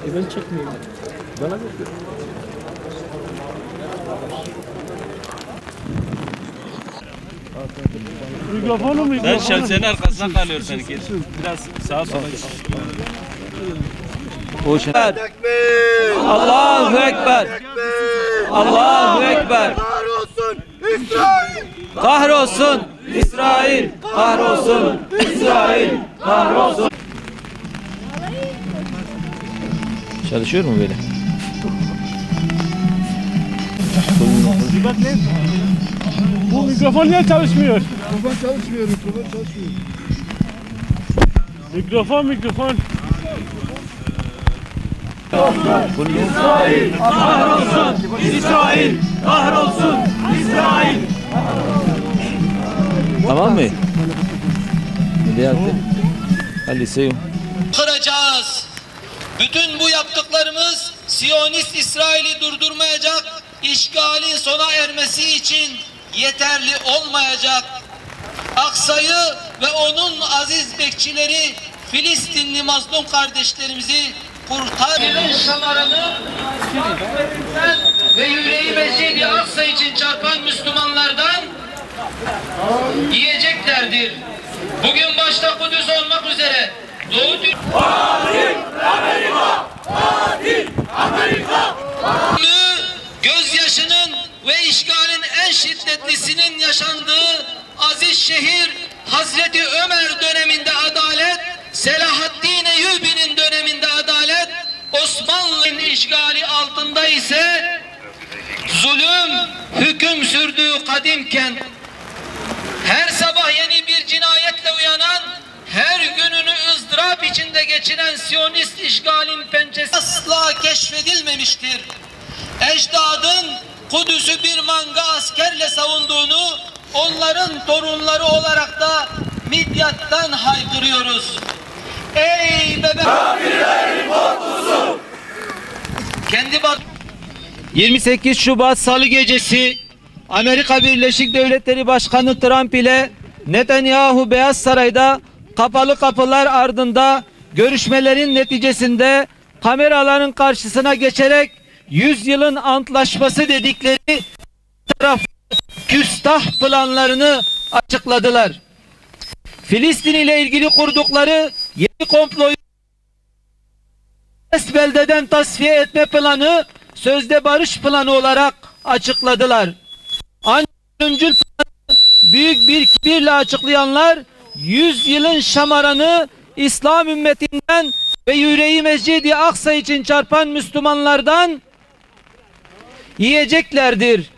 Ben çekmeyeyim. Bana bakıyor. Mikrofonu mu? Sen şemsiyenin arkasından kalıyor seninki. Biraz sağa sola. Allahu Ekber. Allahu Ekber. Kahrolsun İsrail! Kahrolsun İsrail. Kahrolsun İsrail. Kahrolsun. Çalışıyor mu böyle? Bu mikrofon niye çalışmıyor? Mikrofon çalışmıyor. Mikrofon. İsrail kahrolsun. İsrail kahrolsun. İsrail. Tamam mı? Ne yaptın? Hadi seyim. Kıracağız. Bütün bu yaptıklarımız Siyonist İsrail'i durdurmayacak, işgalin sona ermesi için yeterli olmayacak. Aksa'yı ve onun aziz bekçileri, Filistinli mazlum kardeşlerimizi kurtarın şamarını ve yüreği Mescid-i Aksa için çarpan Müslümanlardan yiyeceklerdir. Bugün başta Kudüs olmak üzere Doğu gözyaşının ve işgalin en şiddetlisinin yaşandığı aziz şehir Hazreti Ömer döneminde adalet, Selahaddin Eyyubi'nin döneminde adalet, Osmanlı'nın işgali altında ise zulüm hüküm sürdüğü kadim kent. Her sabah yeni bir cinayetle uyanan, her gününü ızdırap içinde geçiren Siyonist işgalin pençesi asla keşfedilmemiştir. Ecdadın Kudüs'ü bir manga askerle savunduğunu, onların torunları olarak da Midyat'tan haykırıyoruz. Ey bebe! Kafirlerin korkusu! 28 Şubat Salı gecesi Amerika Birleşik Devletleri Başkanı Trump ile Netanyahu Beyaz Saray'da kapalı kapılar ardında görüşmelerin neticesinde kameraların karşısına geçerek 100 yılın antlaşması dedikleri taraf küstah planlarını açıkladılar. Filistin ile ilgili kurdukları yeni komployu beldeden tasfiye etme planı sözde barış planı olarak açıkladılar. Ancak ölümcül planı büyük bir kibirle açıklayanlar 100 yılın şamaranı İslam ümmetinden ve yüreği Mescid-i Aksa için çarpan Müslümanlardan yiyeceklerdir.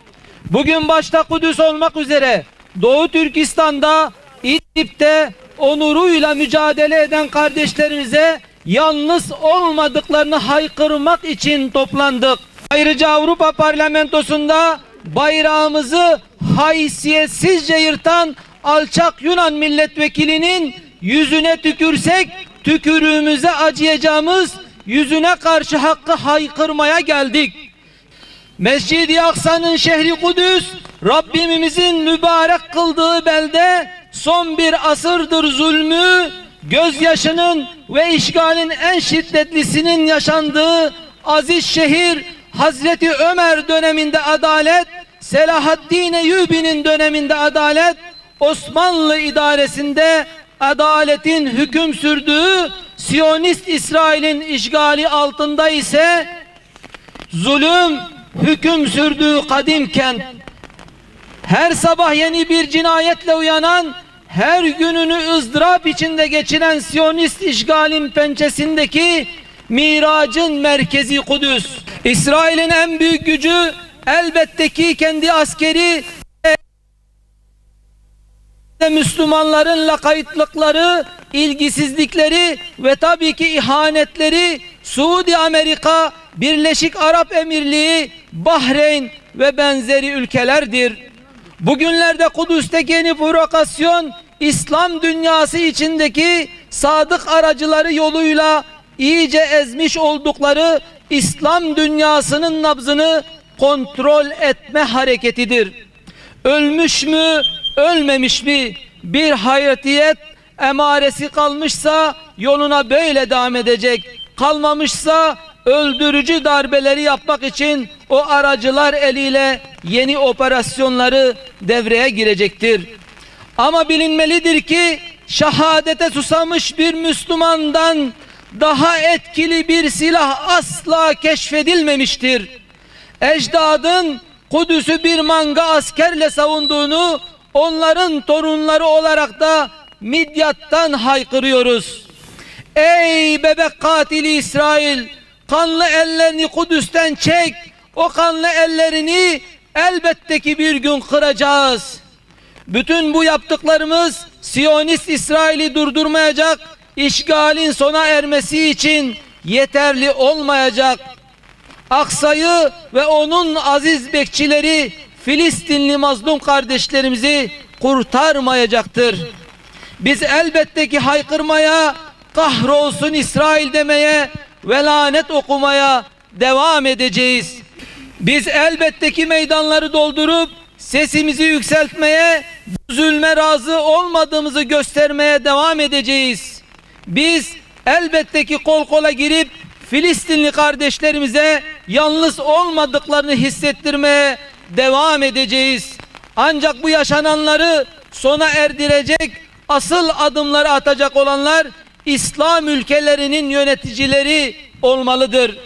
Bugün başta Kudüs olmak üzere Doğu Türkistan'da, İdlib'de onuruyla mücadele eden kardeşlerimize yalnız olmadıklarını haykırmak için toplandık. Ayrıca Avrupa Parlamentosu'nda bayrağımızı haysiyetsizce yırtan alçak Yunan milletvekilinin yüzüne tükürsek tükürüğümüze acıyacağımız yüzüne karşı hakkı haykırmaya geldik. Mescid-i Aksa'nın şehri Kudüs, Rabbimizin mübarek kıldığı belde son bir asırdır zulmü, gözyaşının ve işgalin en şiddetlisinin yaşandığı aziz şehir Hazreti Ömer döneminde adalet, Selahaddin Eyyubi'nin döneminde adalet, Osmanlı idaresinde adaletin hüküm sürdüğü Siyonist İsrail'in işgali altında ise zulüm hüküm sürdüğü kadim kent. Her sabah yeni bir cinayetle uyanan, her gününü ızdırap içinde geçiren Siyonist işgalin pençesindeki miracın merkezi Kudüs. İsrail'in en büyük gücü elbette ki kendi askeri Müslümanların lakaytlıkları, ilgisizlikleri ve tabii ki ihanetleri Suudi Amerika, Birleşik Arap Emirliği, Bahreyn ve benzeri ülkelerdir. Bugünlerde Kudüs'teki yeni provokasyon, İslam dünyası içindeki sadık aracıları yoluyla iyice ezmiş oldukları İslam dünyasının nabzını kontrol etme hareketidir. Ölmüş mü, ölmemiş mi bir hayretiyet emaresi kalmışsa yoluna böyle devam edecek. Kalmamışsa öldürücü darbeleri yapmak için o aracılar eliyle yeni operasyonları devreye girecektir. Ama bilinmelidir ki şehadete susamış bir Müslümandan daha etkili bir silah asla keşfedilmemiştir. Ecdadın Kudüs'ü bir manga askerle savunduğunu onların torunları olarak da Midyat'tan haykırıyoruz. Ey bebek katili İsrail! Kanlı ellerini Kudüs'ten çek. O kanlı ellerini elbette ki bir gün kıracağız. Bütün bu yaptıklarımız Siyonist İsrail'i durdurmayacak, işgalin sona ermesi için yeterli olmayacak. Aksa'yı ve onun aziz bekçileri Filistinli mazlum kardeşlerimizi kurtarmayacaktır. Biz elbette ki haykırmaya, kahrolsun İsrail demeye ve lanet okumaya devam edeceğiz. Biz elbette ki meydanları doldurup sesimizi yükseltmeye, bu zulme razı olmadığımızı göstermeye devam edeceğiz. Biz elbette ki kol kola girip Filistinli kardeşlerimize yalnız olmadıklarını hissettirmeye devam edeceğiz. Ancak bu yaşananları sona erdirecek asıl adımları atacak olanlar İslam ülkelerinin yöneticileri olmalıdır.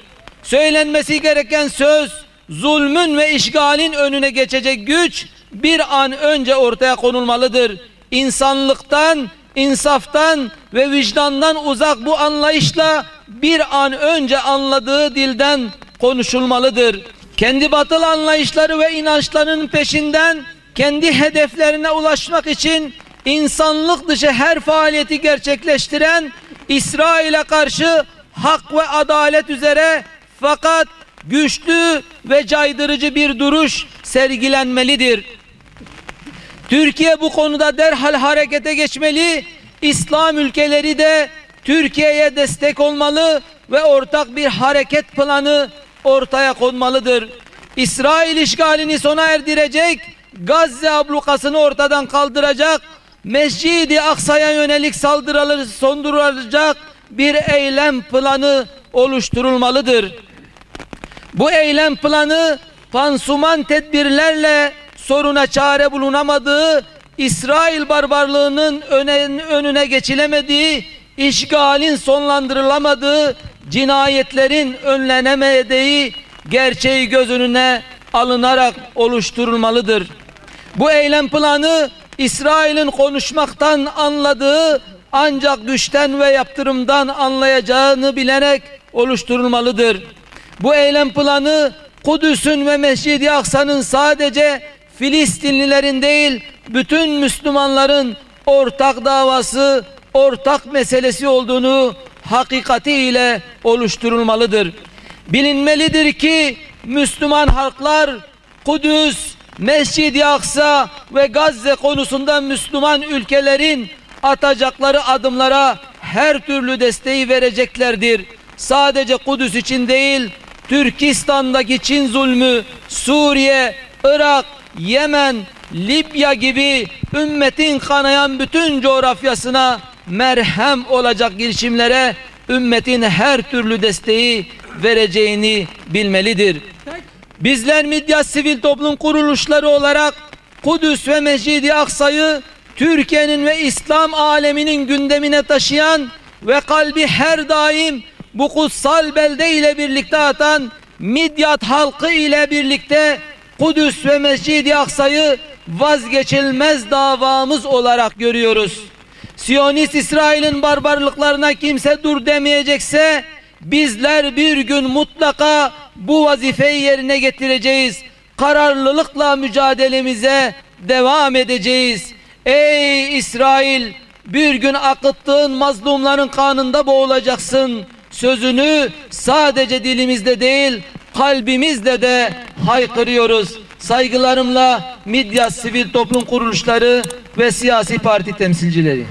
Söylenmesi gereken söz, zulmün ve işgalin önüne geçecek güç bir an önce ortaya konulmalıdır. İnsanlıktan, insaftan ve vicdandan uzak bu anlayışla bir an önce anladığı dilden konuşulmalıdır. Kendi batıl anlayışları ve inançlarının peşinden kendi hedeflerine ulaşmak için insanlık dışı her faaliyeti gerçekleştiren İsrail'e karşı hak ve adalet üzere fakat güçlü ve caydırıcı bir duruş sergilenmelidir. Türkiye bu konuda derhal harekete geçmeli, İslam ülkeleri de Türkiye'ye destek olmalı ve ortak bir hareket planı ortaya konmalıdır. İsrail işgalini sona erdirecek, Gazze ablukasını ortadan kaldıracak, Mescid-i Aksa'ya yönelik saldırıları sondurulacak bir eylem planı oluşturulmalıdır. Bu eylem planı pansuman tedbirlerle soruna çare bulunamadığı, İsrail barbarlığının önüne geçilemediği, işgalin sonlandırılamadığı, cinayetlerin önlenemediği gerçeği göz önüne alınarak oluşturulmalıdır. Bu eylem planı İsrail'in konuşmaktan anladığı ancak güçten ve yaptırımdan anlayacağını bilerek oluşturulmalıdır. Bu eylem planı Kudüs'ün ve Mescid-i Aksa'nın sadece Filistinlilerin değil bütün Müslümanların ortak davası, ortak meselesi olduğunu hakikatiyle oluşturulmalıdır. Bilinmelidir ki Müslüman halklar Kudüs, Mescid-i Aksa ve Gazze konusunda Müslüman ülkelerin atacakları adımlara her türlü desteği vereceklerdir. Sadece Kudüs için değil, Türkistan'daki Çin zulmü, Suriye, Irak, Yemen, Libya gibi ümmetin kanayan bütün coğrafyasına merhem olacak girişimlere ümmetin her türlü desteği vereceğini bilmelidir. Bizler Midyat sivil toplum kuruluşları olarak Kudüs ve Mescid-i Aksa'yı Türkiye'nin ve İslam aleminin gündemine taşıyan ve kalbi her daim bu kutsal belde ile birlikte atan Midyat halkı ile birlikte Kudüs ve Mescid-i Aksa'yı vazgeçilmez davamız olarak görüyoruz. Siyonist İsrail'in barbarlıklarına kimse dur demeyecekse bizler bir gün mutlaka bu vazifeyi yerine getireceğiz. Kararlılıkla mücadelemize devam edeceğiz. Ey İsrail, bir gün akıttığın mazlumların kanında boğulacaksın. Sözünü sadece dilimizde değil, kalbimizde de haykırıyoruz. Saygılarımla Midyat sivil toplum kuruluşları ve siyasi parti temsilcileri.